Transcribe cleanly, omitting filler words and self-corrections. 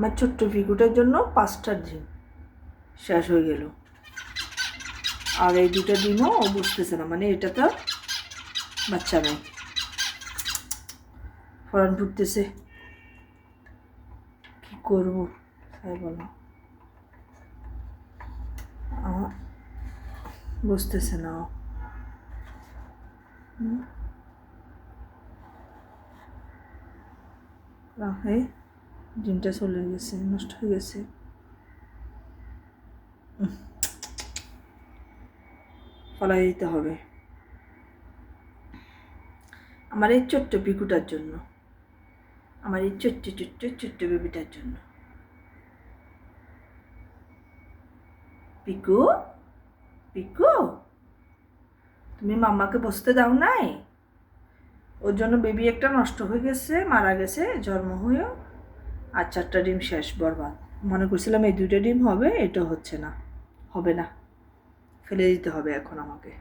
আমার ছোট্ট পিকুটার জন্য 5টা ডিম শেষ হয়ে গেল, আর এই 2টা ডিমও ও বুঝতেছে না, মানে এটা তো বাচ্চা নেই, ফরান ফুটতেছে, কি করব তাই বলো, বুঝতেছে না ও। এই ডিমটা চলে গেছে, নষ্ট হয়ে গেছে। ফলাই দিতে হবে আমার এই ছোট্ট পিকুটার জন্য, আমার এই ছোট্ট ছোট্ট ছোট্ট বেবিটার জন্য। পিকু, পিকু, তুমি মাম্মাকে বসতে দাও নাই? ওর জন্য বেবি একটা নষ্ট হয়ে গেছে, মারা গেছে জন্ম হয়েও, আর 4টা ডিম শেষ, বরবাদ। মনে করছিলাম এই 2টা ডিম হবে, এটা হচ্ছে না, হবে না, ফেলে দিতে হবে এখন আমাকে।